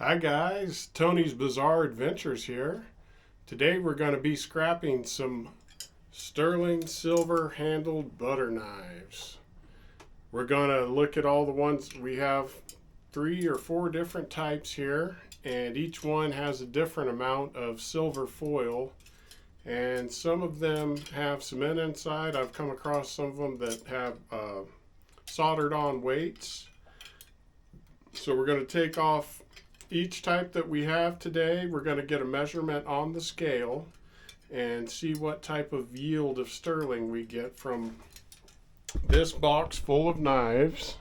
Hi guys, Tony's Bizarre Adventures here. Today we're going to be scrapping some sterling silver handled butter knives. We're going to look at all the ones. We have 3 or 4 different types here, and each one has a different amount of silver foil, and some of them have cement inside. I've come across some of them that have soldered on weights. So we're going to take off each type that we have today. We're going to get a measurement on the scale and see what type of yield of sterling we get from this box full of knives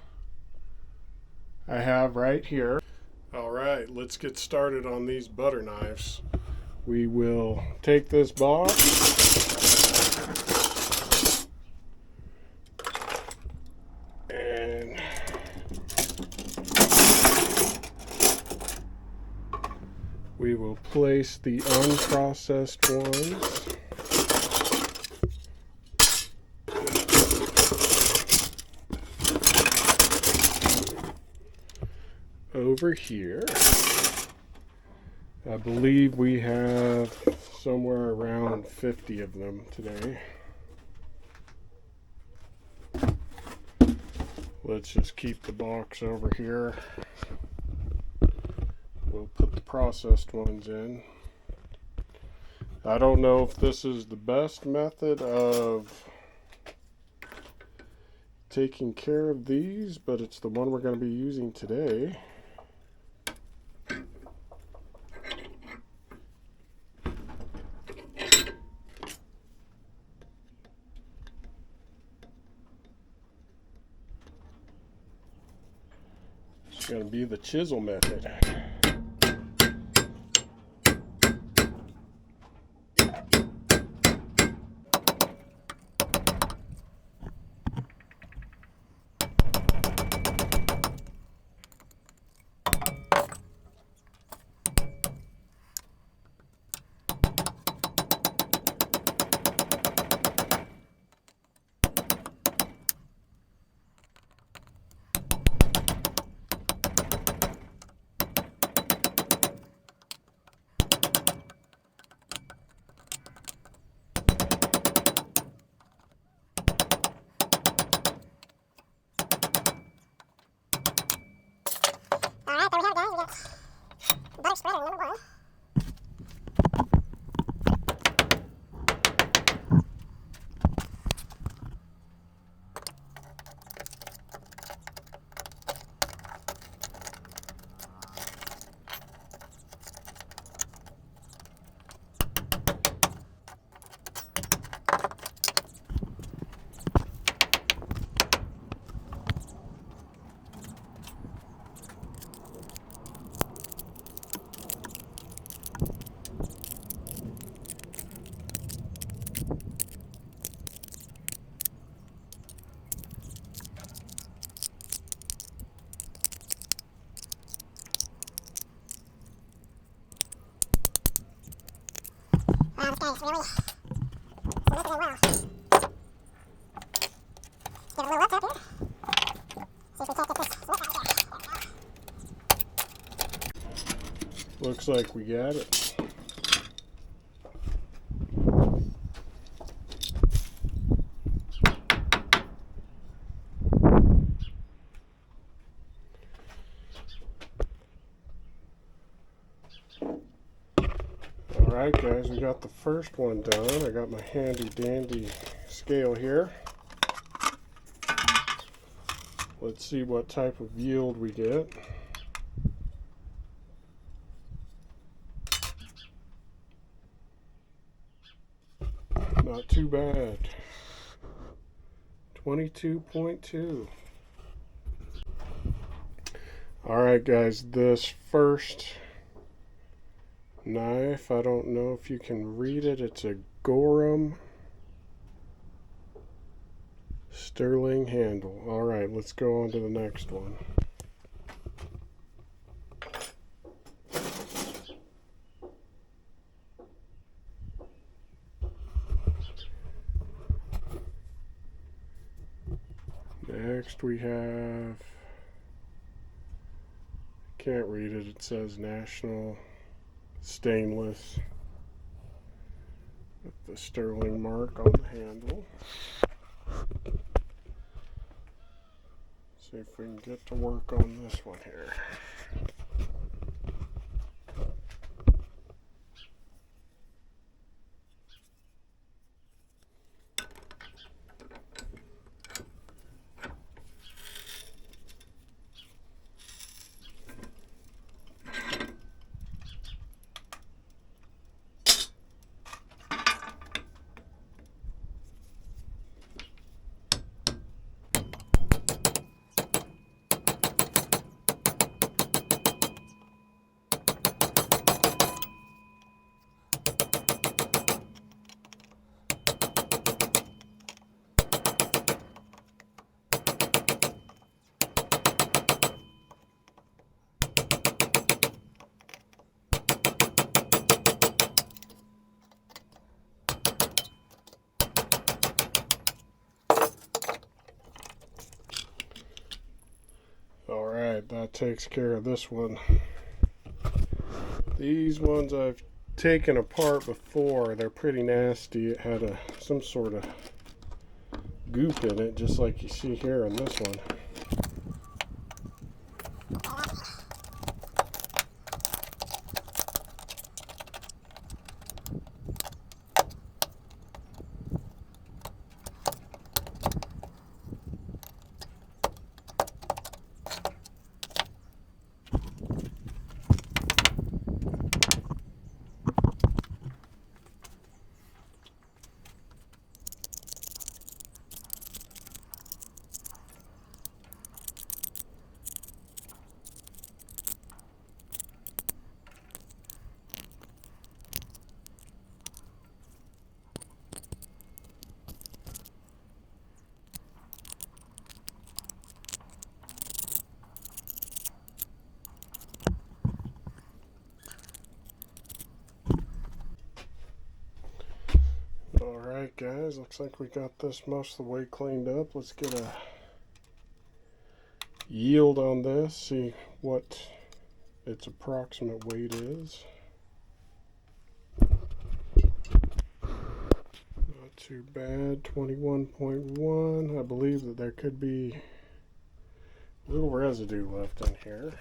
I have right here. All right, let's get started on these butter knives. We will take this box and we will place the unprocessed ones over here. I believe we have somewhere around 50 of them today. Let's just keep the box over here. We'll put the processed ones in. I don't know if this is the best method of taking care of these, but it's the one we're going to be using today. It's going to be the chisel method. Alright, there we have it, guys. We got butter spreader number 1. Wow, this guy's really cemented in well. Give it a little lift up here. See if we can't get this cement out of here. Looks like we got it. Alright guys, we got the first one done. I got my handy dandy scale here. Let's see what type of yield we get. Not too bad. 22.2. Alright guys, this first knife, I don't know if you can read it. It's a Gorham sterling handle. Alright, let's go on to the next one. Next we have can't read it. It says National Stainless with the sterling mark on the handle. See if we can get to work on this one here. Alright, that takes care of this one. These ones I've taken apart before. They're pretty nasty. It had some sort of goop in it, just like you see here in this one. Alright guys, looks like we got this most of the way cleaned up. Let's get a yield on this, see what its approximate weight is. Not too bad, 21.1. I believe that there could be a little residue left in here.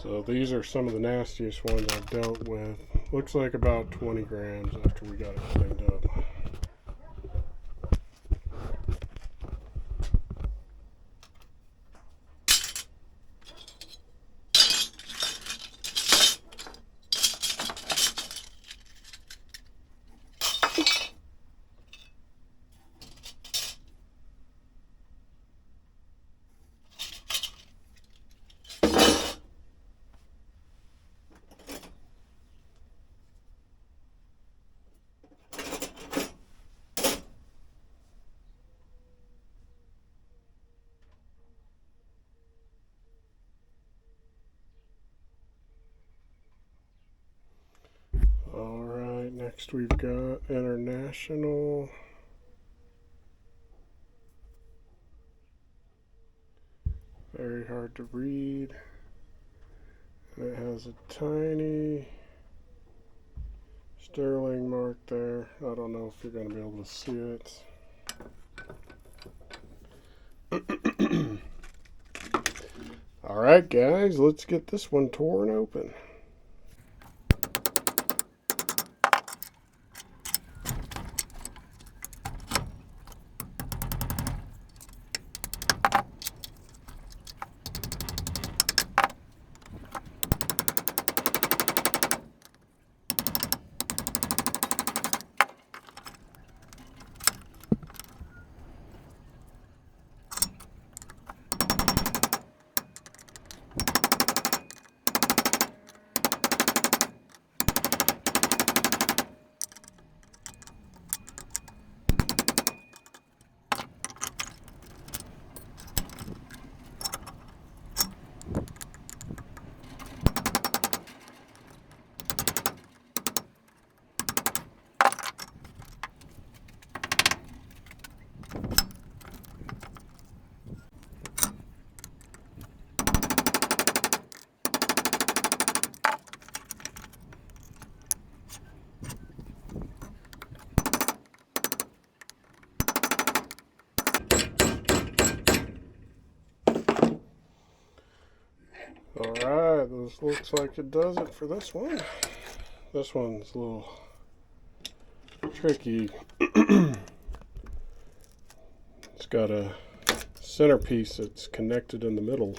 So these are some of the nastiest ones I've dealt with. Looks like about 20 grams after we got it cleaned up. Alright, next we've got International. Very hard to read. And it has a tiny sterling mark there. I don't know if you're going to be able to see it. Alright guys, let's get this one torn open. Alright, this looks like it does it for this one. This one's a little tricky. It's got a centerpiece that's connected in the middle.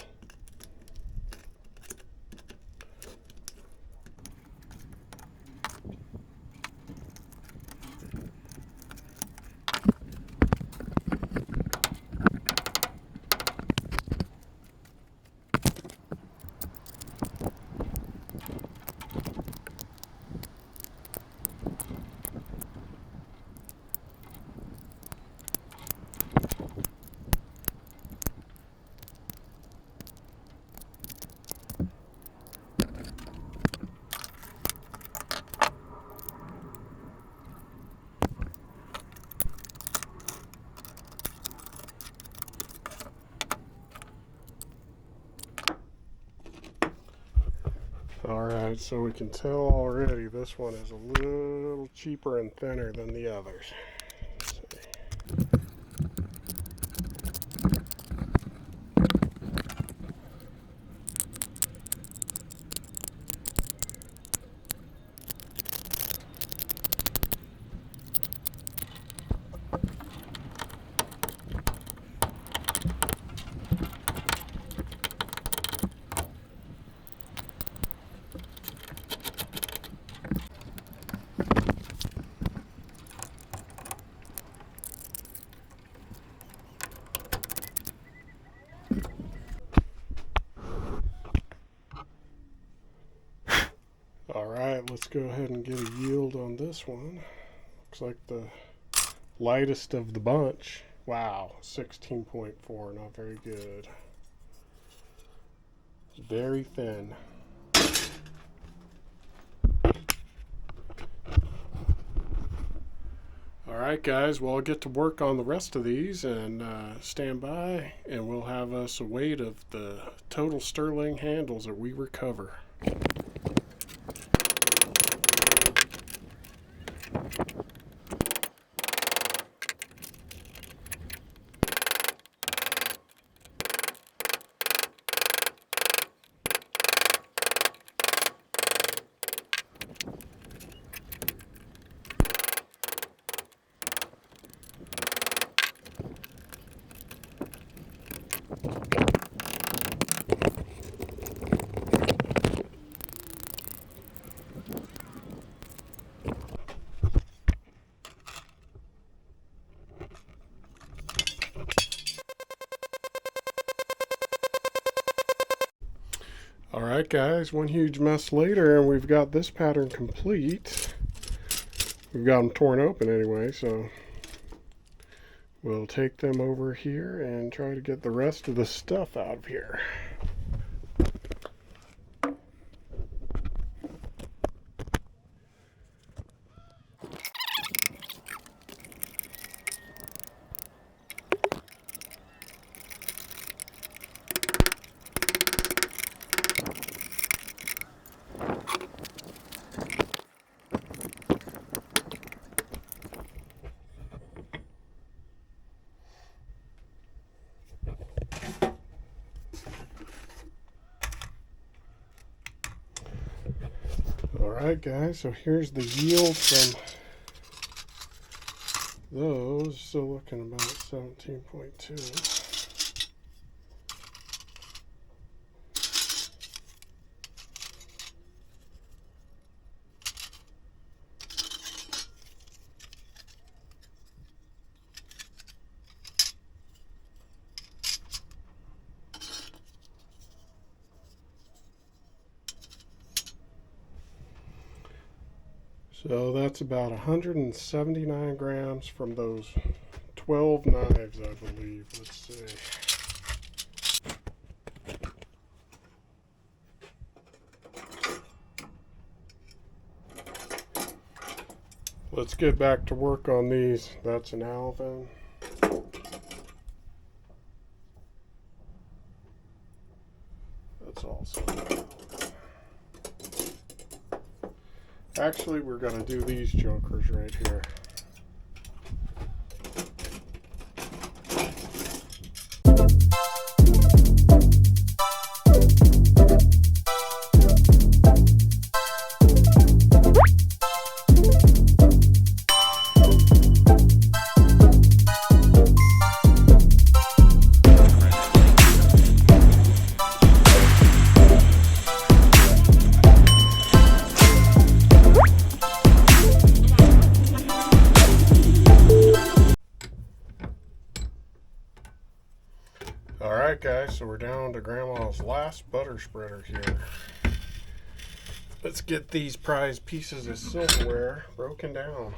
Alright, so we can tell already this one is a little cheaper and thinner than the others. Let's see. Alright, let's go ahead and get a yield on this one. Looks like the lightest of the bunch. Wow, 16.4, not very good. It's very thin. Alright guys, well I'll get to work on the rest of these and stand by and we'll have us a weight of the total sterling handles that we recover. Alright guys, one huge mess later and we've got this pattern complete. We've got them torn open anyway, so we'll take them over here and try to get the rest of the stuff out of here. Alright guys, so here's the yield from those. Still looking about 17.2. So that's about 179 grams from those 12 knives, I believe. Let's see. Let's get back to work on these. That's an Alvin. That's also an Alvin. Actually, we're going to do these jokers right here. Alright guys, so we're down to Grandma's last butter spreader here. Let's get these prized pieces of silverware broken down.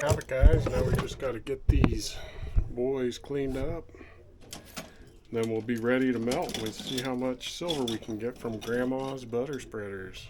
Have it guys, now we just got to get these boys cleaned up. Then we'll be ready to melt and we'll see how much silver we can get from Grandma's butter spreaders.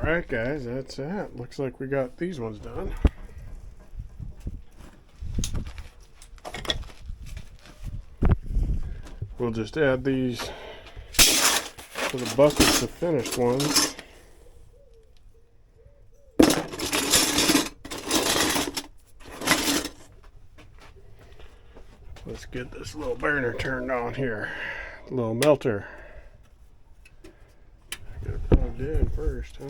Alright guys, that's it. Looks like we got these ones done. We'll just add these to the buckets of finished ones. Let's get this little burner turned on here. Little melter. Get it plugged in first, huh?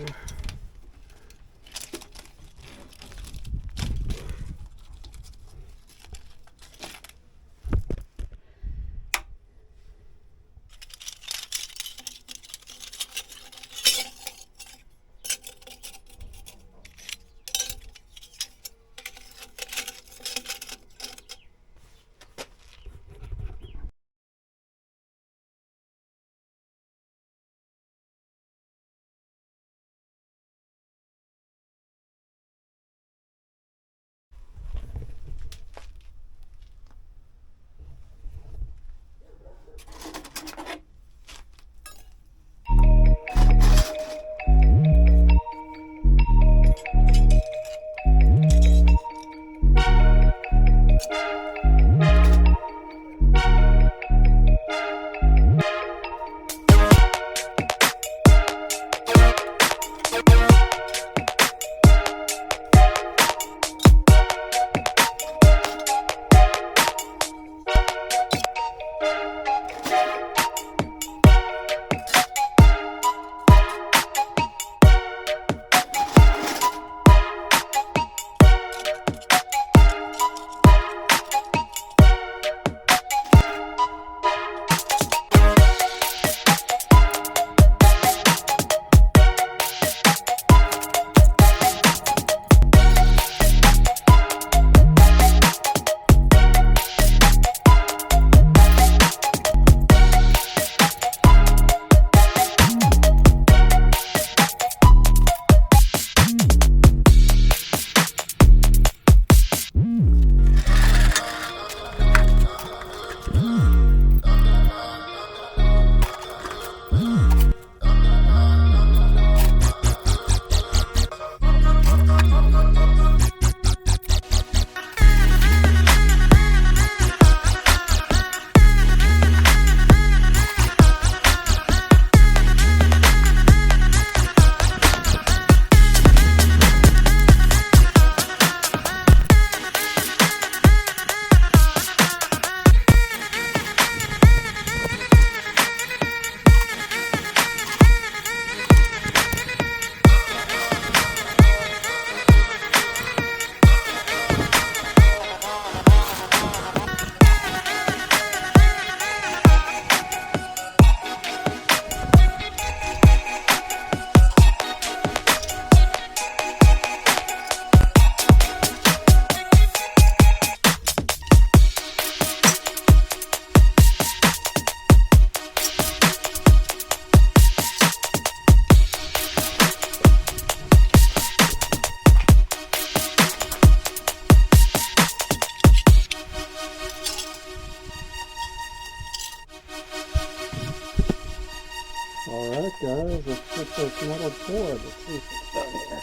Alright guys, let's get this metal board. Let's see if it's done here.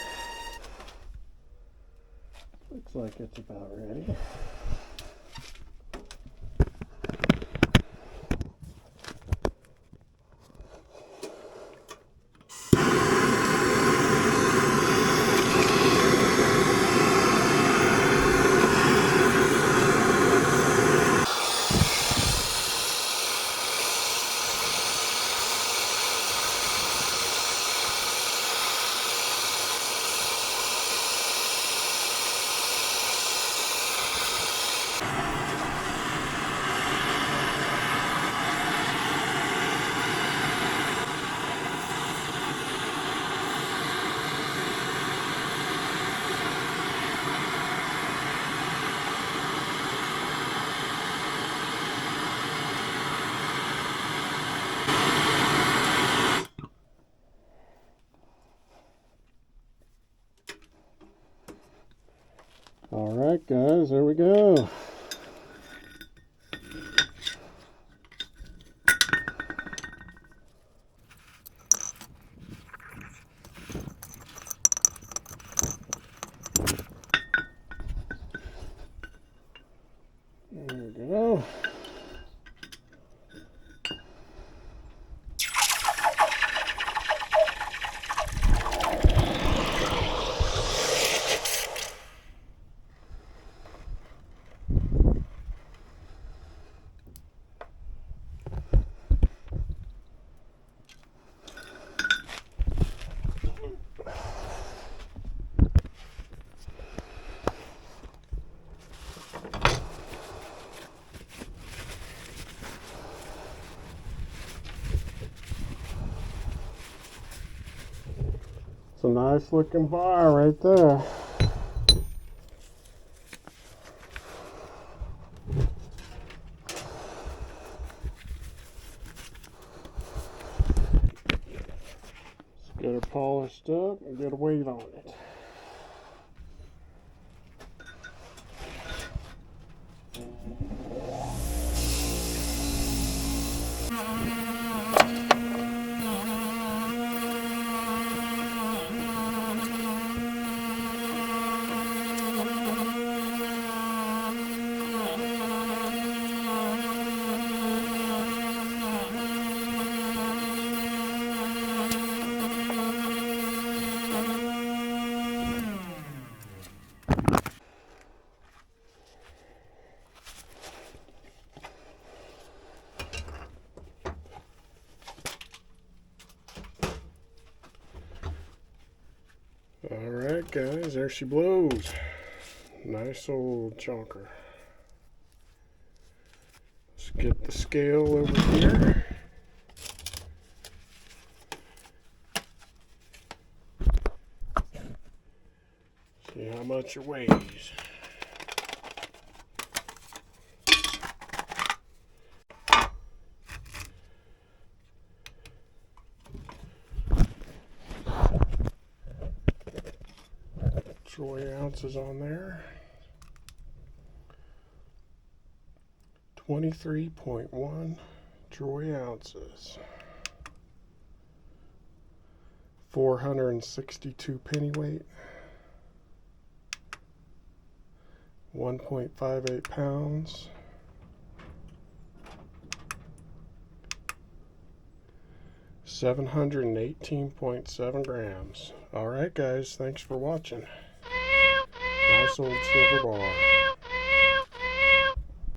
Looks like it's about ready. Alright guys, there we go. There we go. It's a nice looking bar right there. Let's get her polished up and get a weight on it. Alright guys, there she blows. Nice old chonker. Let's get the scale over here. See how much it weighs. Troy ounces on there. 23.1 troy ounces. 462 pennyweight. 1.58 pounds. 718.7 grams. Alright guys, thanks for watching. Nice old silver bar.